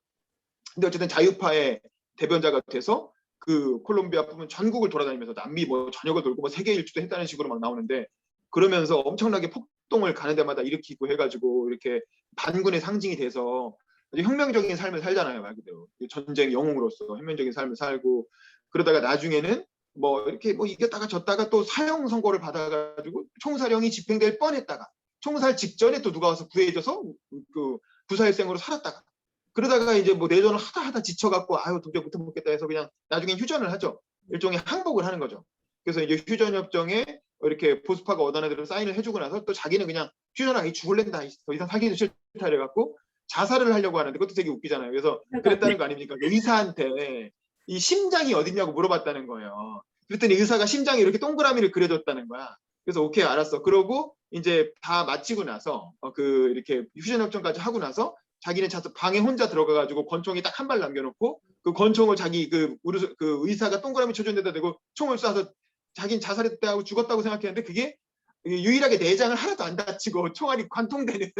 근데 어쨌든 자유파의 대변자가 돼서 그 콜롬비아뿐만 전국을 돌아다니면서 남미 뭐 전역을 돌고 뭐 세계 일주도 했다는 식으로 막 나오는데 그러면서 엄청나게 폭동을 가는 데마다 일으키고 해가지고 이렇게 반군의 상징이 돼서 혁명적인 삶을 살잖아요, 말 그대로. 전쟁 영웅으로서 혁명적인 삶을 살고 그러다가 나중에는 뭐 이렇게 뭐 이겼다가 졌다가 또 사형 선고를 받아가지고 총사령이 집행될 뻔했다가 총살 직전에 또 누가 와서 구해줘서 그 부사일생으로 살았다가 그러다가 이제 뭐 내전을 하다 지쳐갖고 아유 도저히 못 먹겠다 해서 그냥 나중에 휴전을 하죠. 일종의 항복을 하는 거죠. 그래서 이제 휴전협정에 이렇게 보수파가 원하는 대로 사인을 해주고 나서 또 자기는 그냥 휴전하기 죽을랜다 더 이상 살기도 싫다 이래갖고 자살을 하려고 하는데 그것도 되게 웃기잖아요. 그래서 그랬다는 거 아닙니까? 의사한테 이 심장이 어딨냐고 물어봤다는 거예요. 그랬더니 의사가 심장에 이렇게 동그라미를 그려줬다는 거야. 그래서 오케이 알았어. 그러고 이제 다 마치고 나서 이렇게 휴전협정까지 하고 나서 자기는 방에 혼자 들어가가지고 권총에 딱 한 발 남겨놓고 그 권총을 자기 그 의사가 동그라미 쳐준 데다 대고 총을 쏴서 자기는 자살했다고 죽었다고 생각했는데 그게 유일하게 내장을 하나도 안 다치고 총알이 관통되는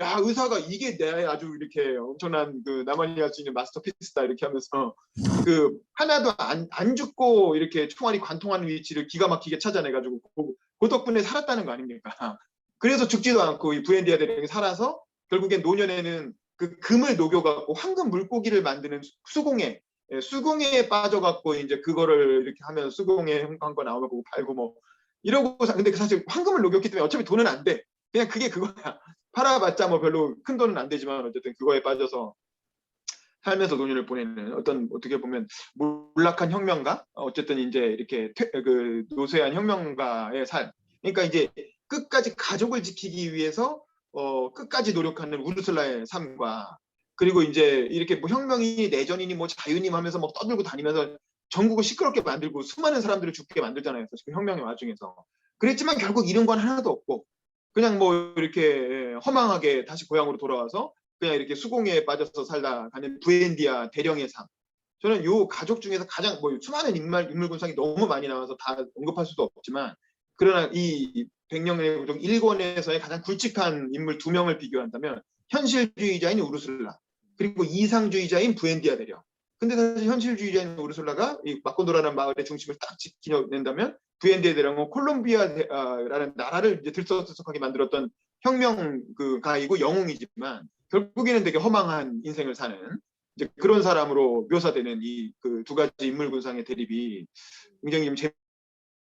야 의사가 이게 내 아주 이렇게 엄청난 그 나만이 할 수 있는 마스터피스다 이렇게 하면서 그 하나도 안 죽고 이렇게 총알이 관통하는 위치를 기가 막히게 찾아내가지고 그 덕분에 살았다는 거 아닙니까? 그래서 죽지도 않고 이 부엔디아 대령이 살아서 결국엔 노년에는 그 금을 녹여갖고 황금 물고기를 만드는 수공예에 빠져갖고 이제 그거를 이렇게 하면 수공예 한 거 나오면 그거 팔고 뭐 이러고 근데 사실 황금을 녹였기 때문에 어차피 돈은 안 돼. 그냥 그게 그거야. 팔아봤자 뭐 별로 큰 돈은 안 되지만 어쨌든 그거에 빠져서 살면서 노년을 보내는 어떤 어떻게 보면 몰락한 혁명가 어쨌든 이제 이렇게 그 노쇠한 혁명가의 삶. 그러니까 이제 끝까지 가족을 지키기 위해서 끝까지 노력하는 우르슬라의 삶과 그리고 이제 이렇게 뭐 혁명이니 내전이니 뭐 자유니 하면서 뭐 떠들고 다니면서 전국을 시끄럽게 만들고 수많은 사람들을 죽게 만들잖아요. 그 혁명의 와중에서. 그랬지만 결국 잃은 건 하나도 없고 그냥 뭐 이렇게 허망하게 다시 고향으로 돌아와서 그냥 이렇게 수공예에 빠져서 살다 가는 부엔디아 대령의 삶. 저는 요 가족 중에서 가장 뭐 수많은 인물 군상이 너무 많이 나와서 다 언급할 수도 없지만 그러나 이 백령의 고독 1권에서의 가장 굵직한 인물 2명을 비교한다면 현실주의자인 우르슬라 그리고 이상주의자인 부엔디아 대령. 근데 사실 현실주의자인 우르슬라가 이 마콘도라는 마을의 중심을 딱 지켜낸다면 부엔디아 대령은 콜롬비아라는 나라를 이제 들썩들썩하게 만들었던 혁명 그 가이고 영웅이지만 결국에는 되게 허망한 인생을 사는 이제 그런 사람으로 묘사되는 이 그 두 가지 인물 군상의 대립이 굉장히 좀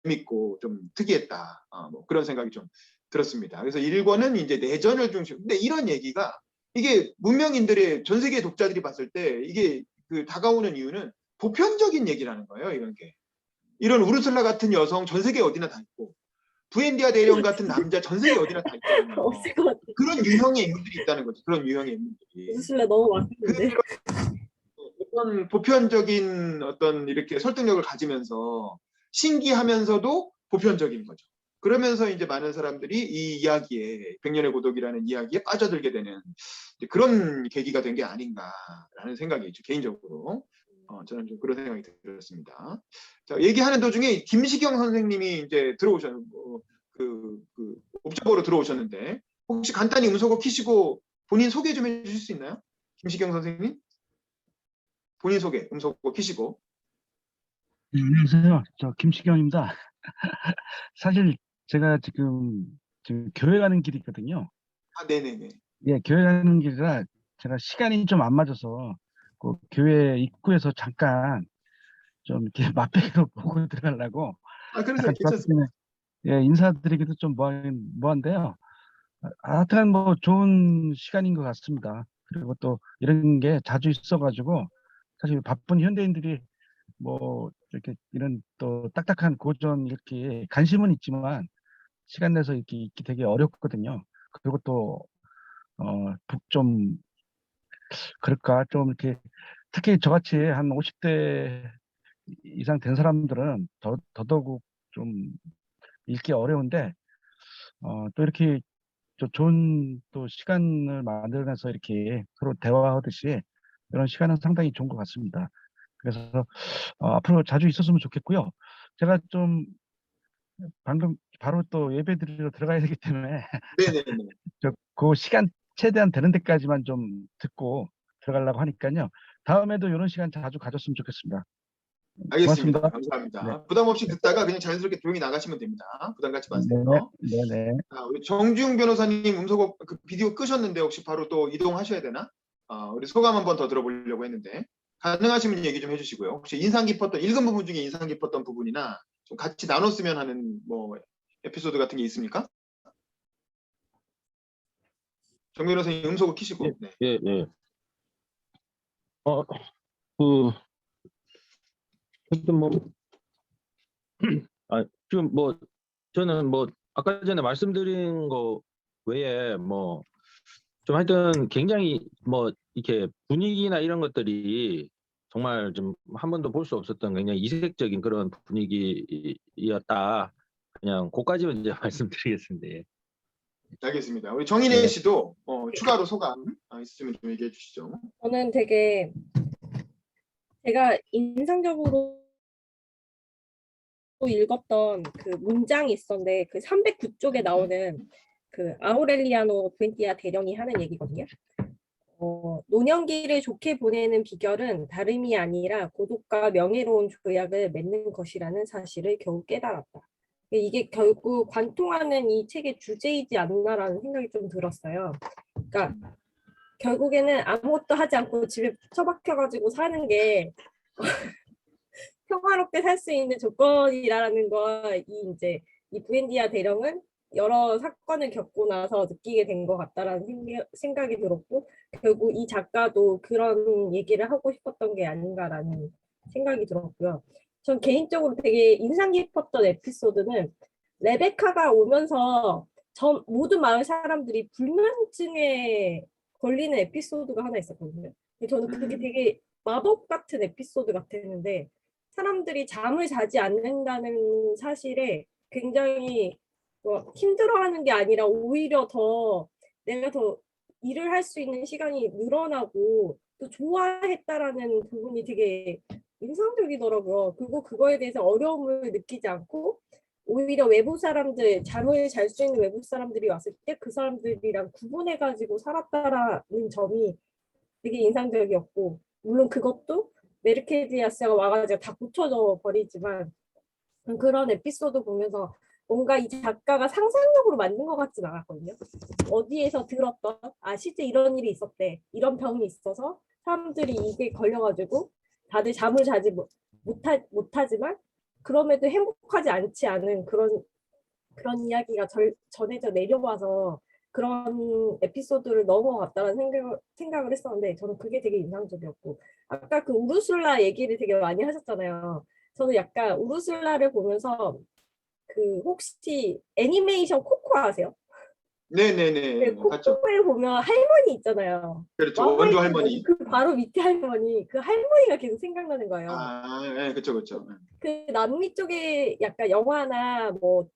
재밌고 좀 특이했다. 뭐 그런 생각이 좀 들었습니다. 그래서 1권은 이제 내전을 중심. 근데 이런 얘기가 이게 문명인들의 전 세계 독자들이 봤을 때 이게 그 다가오는 이유는 보편적인 얘기라는 거예요. 이런 게. 이런 우르슬라 같은 여성 전 세계 어디나 다 있고 부엔디아 대령 같은 남자 전 세계 어디나 다 있거든요. 없을 것 같아. 그런 유형의 인물들이 있다는 거죠. 그런 유형의 인물들이. 웃을래 너무 많은데. 어떤 보편적인 어떤 이렇게 설득력을 가지면서 신기하면서도 보편적인 거죠. 그러면서 이제 많은 사람들이 이 이야기에 백년의 고독이라는 이야기에 빠져들게 되는 그런 계기가 된 게 아닌가라는 생각이 있죠. 개인적으로 저는 좀 그런 생각이 들었습니다. 자, 얘기하는 도중에 김시경 선생님이 이제 옵저버로 들어오셨는데 혹시 간단히 음소거 키시고 본인 소개 좀 해주실 수 있나요? 김시경 선생님? 본인 소개, 음소거 키시고. 네, 안녕하세요. 저 김시경입니다. 사실 제가 지금 교회 가는 길이거든요. 아, 네네네. 예, 교회 가는 길이라 제가 시간이 좀 안 맞아서 그 교회 입구에서 잠깐 좀 이렇게 맛배기로 보고 들어가려고 아, 그래서 잠깐 괜찮습니다. 예, 인사드리기도 좀 뭐한데요. 하여튼 뭐 좋은 시간인 것 같습니다. 그리고 또 이런 게 자주 있어가지고 사실 바쁜 현대인들이 뭐 이렇게 이런 또 딱딱한 고전 이렇게 관심은 있지만 시간 내서 이렇게 읽기 되게 어렵거든요. 그리고 또 좀 그럴까 좀 이렇게 특히 저같이 한 50대 이상 된 사람들은 더더욱 좀 읽기 어려운데 또 이렇게 또 좋은 또 시간을 만들어내서 이렇게 서로 대화하듯이 이런 시간은 상당히 좋은 것 같습니다. 그래서 앞으로 자주 있었으면 좋겠고요. 제가 좀 방금 바로 또 예배 드리러 들어가야 되기 때문에 네네네. 그 시간 최대한 되는 데까지만 좀 듣고 들어가려고 하니까요. 다음에도 이런 시간 자주 가졌으면 좋겠습니다. 알겠습니다. 고맙습니다. 감사합니다. 네. 부담 없이 듣다가 그냥 자연스럽게 조용히 나가시면 됩니다. 부담 갖지 네, 마세요. 네. 자, 우리 정주영 변호사님 음소거 그 비디오 끄셨는데 혹시 바로 또 이동하셔야 되나? 우리 소감 한번 더 들어보려고 했는데 가능하시면 얘기 좀 해주시고요. 혹시 인상 깊었던 읽은 부분 중에 인상 깊었던 부분이나 좀 같이 나눴으면 하는 뭐 에피소드 같은 게 있습니까? 정 변호사님 음소거 키시고. 예, 네. 예, 예. 그 하여튼 뭐 지금 뭐 저는 뭐 아까 전에 말씀드린 거 외에 뭐 좀 하여튼 굉장히 뭐 이렇게 분위기나 이런 것들이 정말 좀 한 번도 볼 수 없었던 굉장히 이색적인 그런 분위기였다. 그냥 그까지만 이제 말씀드리겠습니다. 예. 알겠습니다. 우리 정인혜 네. 씨도 추가로 소감 있으면 좀 얘기해 주시죠. 저는 되게 제가 인상적으로 읽었던 그 문장이 있었는데 그 309쪽에 나오는 그 아우렐리아노 부엔티아 대령이 하는 얘기거든요. 노년기를 좋게 보내는 비결은 다름이 아니라 고독과 명예로운 조약을 맺는 것이라는 사실을 겨우 깨달았다. 이게 결국 관통하는 이 책의 주제이지 않나라는 생각이 좀 들었어요. 그러니까 결국에는 아무것도 하지 않고 집에 처박혀가지고 사는 게 평화롭게 살 수 있는 조건이라는 걸 이 부엔디아 대령은 여러 사건을 겪고 나서 느끼게 된 것 같다라는 생각이 들었고, 결국 이 작가도 그런 얘기를 하고 싶었던 게 아닌가라는 생각이 들었고요. 전 개인적으로 되게 인상 깊었던 에피소드는 레베카가 오면서 모든 마을 사람들이 불면증에 걸리는 에피소드가 하나 있었거든요. 저는 그게 되게 마법 같은 에피소드 같았는데, 사람들이 잠을 자지 않는다는 사실에 굉장히 힘들어하는 게 아니라 오히려 내가 더 일을 할 수 있는 시간이 늘어나고 또 좋아했다라는 부분이 되게 인상적이더라고요. 그리고 그거에 대해서 어려움을 느끼지 않고 오히려 외부 사람들, 잠을 잘 수 있는 외부 사람들이 왔을 때 그 사람들이랑 구분해가지고 살았다라는 점이 되게 인상적이었고, 물론 그것도 메르케디아스가 와가지고 다 고쳐져 버리지만 그런 에피소드 보면서 뭔가 이 작가가 상상력으로 만든 것 같진 않았거든요. 어디에서 들었던 실제 이런 일이 있었대, 이런 병이 있어서 사람들이 이게 걸려가지고 다들 잠을 자지 못하지만 그럼에도 행복하지 않지 않은 그런 이야기가 전해져 내려와서 그런 에피소드를 넘어갔다는 생각을 했었는데, 저는 그게 되게 인상적이었고, 아까 그 우르술라 얘기를 되게 많이 하셨잖아요. 저는 약간 우르술라를 보면서 그 혹시 애니메이션 코코 아세요? 네네네. 네, 맞죠. 코코에 보면 할머니 있잖아요. 그렇죠. 와와 원조 있는 할머니. 그 바로 밑에 할머니, 그 할머니가 계속 생각나는 거예요. 네, 그렇죠, 그렇죠. 그 남미 쪽에 약간 영화나 뭐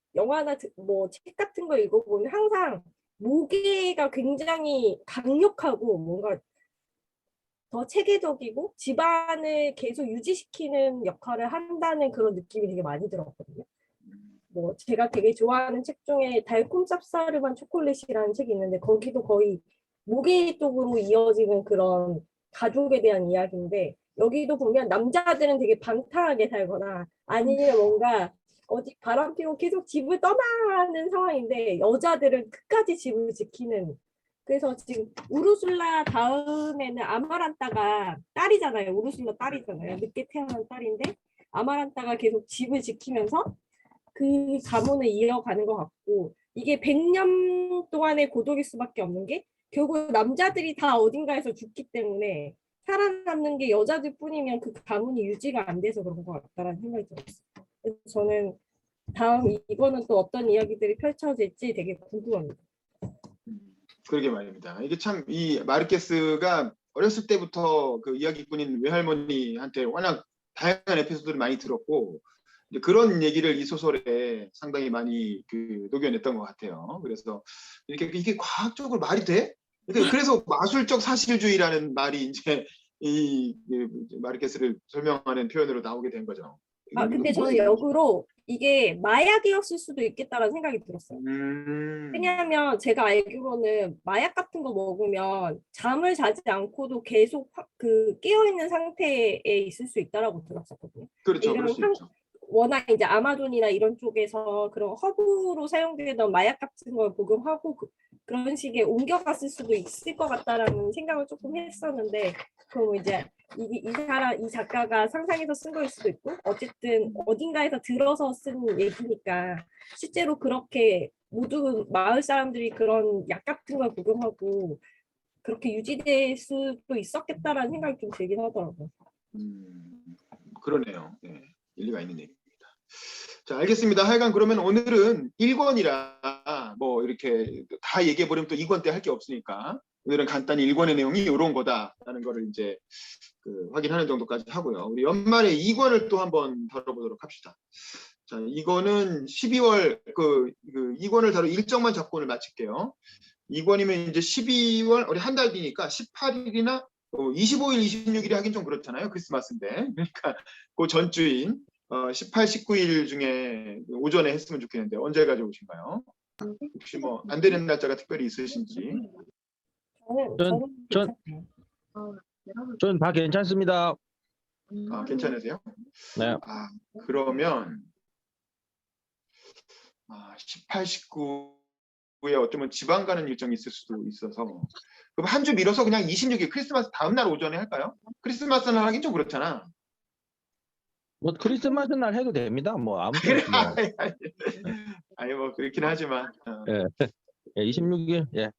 책 같은 거 읽어보면 항상 모계가 굉장히 강력하고 뭔가 더 체계적이고 집안을 계속 유지시키는 역할을 한다는 그런 느낌이 되게 많이 들었거든요. 뭐 제가 되게 좋아하는 책 중에 달콤 쌉싸름한 초콜릿이라는 책이 있는데, 거기도 거의 모계 쪽으로 이어지는 그런 가족에 대한 이야기인데, 여기도 보면 남자들은 되게 방탕하게 살거나 아니면 뭔가 어디 바람 피고 계속 집을 떠나는 상황인데, 여자들은 끝까지 집을 지키는. 그래서 지금 우르술라 다음에는 아마란타가 딸이잖아요. 우르술라 딸이잖아요. 늦게 태어난 딸인데 아마란타가 계속 집을 지키면서 그 가문을 이어가는 것 같고, 이게 100년 동안의 고독일 수밖에 없는 게 결국 남자들이 다 어딘가에서 죽기 때문에 살아남는 게 여자들 뿐이면 그 가문이 유지가 안 돼서 그런 것 같다라는 생각이 들었어요. 그래서 저는 이번은 또 어떤 이야기들이 펼쳐질지 되게 궁금합니다. 그러게 말입니다. 이게 참 이 마르케스가 어렸을 때부터 그 이야기꾼인 외할머니한테 워낙 다양한 에피소드를 많이 들었고, 이제 그런 얘기를 이 소설에 상당히 많이 녹여냈던 것 같아요. 그래서 이게 과학적으로 말이 돼? 그래서 마술적 사실주의라는 말이 이제 이 마르케스를 설명하는 표현으로 나오게 된 거죠. 근데 이거 저는 뭐예요? 역으로 이게 마약이었을 수도 있겠다라는 생각이 들었어요. 왜냐하면 제가 알기로는 마약 같은 거 먹으면 잠을 자지 않고도 계속 깨어있는 상태에 있을 수 있다라고 들었었거든요. 그렇죠. 그럴 이런 수 있죠. 워낙 이제 아마존이나 이런 쪽에서 그런 허브로 사용되던 마약 같은 걸 복용하고 그런 식의 옮겨갔을 수도 있을 것 같다라는 생각을 조금 했었는데, 그럼 이제 이 작가가 상상해서 쓴 거일 수도 있고, 어쨌든 어딘가에서 들어서 쓴 얘기니까 실제로 그렇게 모두 마을 사람들이 그런 약 같은 걸 복용하고 그렇게 유지될 수도 있었겠다라는 생각이 좀 들긴 하더라고요. 그러네요. 네, 일리가 있는 얘기입니다. 자, 알겠습니다. 하여간 그러면 오늘은 1권이라 뭐 이렇게 다 얘기해 버리면 또 2권 때 할 게 없으니까 오늘은 간단히 1권의 내용이 이런 거다라는 거를 이제 확인하는 정도까지 하고요. 우리 연말에 2권을 또 한번 다뤄보도록 합시다. 자, 이거는 12월 그 2권을 다루 일정만 잡고 오늘 마칠게요. 2권이면 이제 12월 우리 한 달 뒤니까 18일이나 25일, 26일이 하긴 좀 그렇잖아요. 크리스마스인데. 그러니까 그 전주인 18, 19일 중에 오전에 했으면 좋겠는데 언제 가져오신가요? 혹시 뭐 안 되는 날짜가 특별히 있으신지. 저는 전- 괜찮아요. 전 다 괜찮습니다. 괜찮으세요? 네. 그러면 18, 19에 어쩌면 지방 가는 일정이 있을 수도 있어서 그럼 한 주 미뤄서 그냥 26일 크리스마스 다음 날 오전에 할까요? 크리스마스 날 하긴 좀 그렇잖아. 뭐 크리스마스 날 해도 됩니다. 뭐 아무튼 뭐 아니 뭐 그렇긴 하지만 26일 예.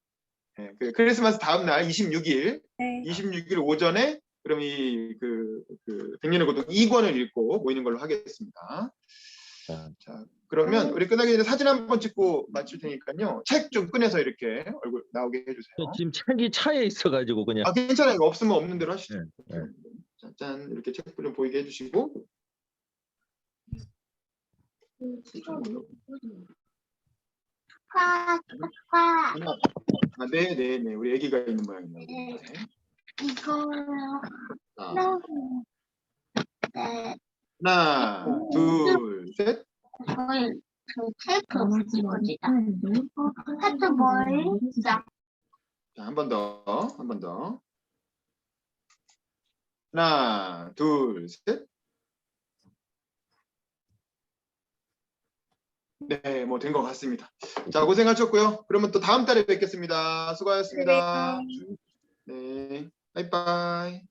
그 크리스마스 다음 날 26일 네. 26일 오전에 그럼 백년의 고독 2권을 읽고 모이는 걸로 하겠습니다. 자, 그러면 우리 끝나기 전에 사진 한번 찍고 마칠 테니까요. 책 좀 꺼내서 이렇게 얼굴 나오게 해주세요. 지금 책이 차에 있어가지고 그냥 괜찮아요. 이거 없으면 없는 대로 하시죠. 네, 짠 이렇게 책 좀 보이게 해주시고. 네네네. 우리 애기가 있는 모양입니다. 네. 이거 하나, 둘, 셋. 거의 그 테이프 거지다. 하트 뭘? 자, 한 번 더, 한 번 더. 하나, 둘, 셋. 네, 뭐 된 것 같습니다. 자, 고생하셨고요. 그러면 또 다음 달에 뵙겠습니다. 수고하셨습니다. 네, 바이바이.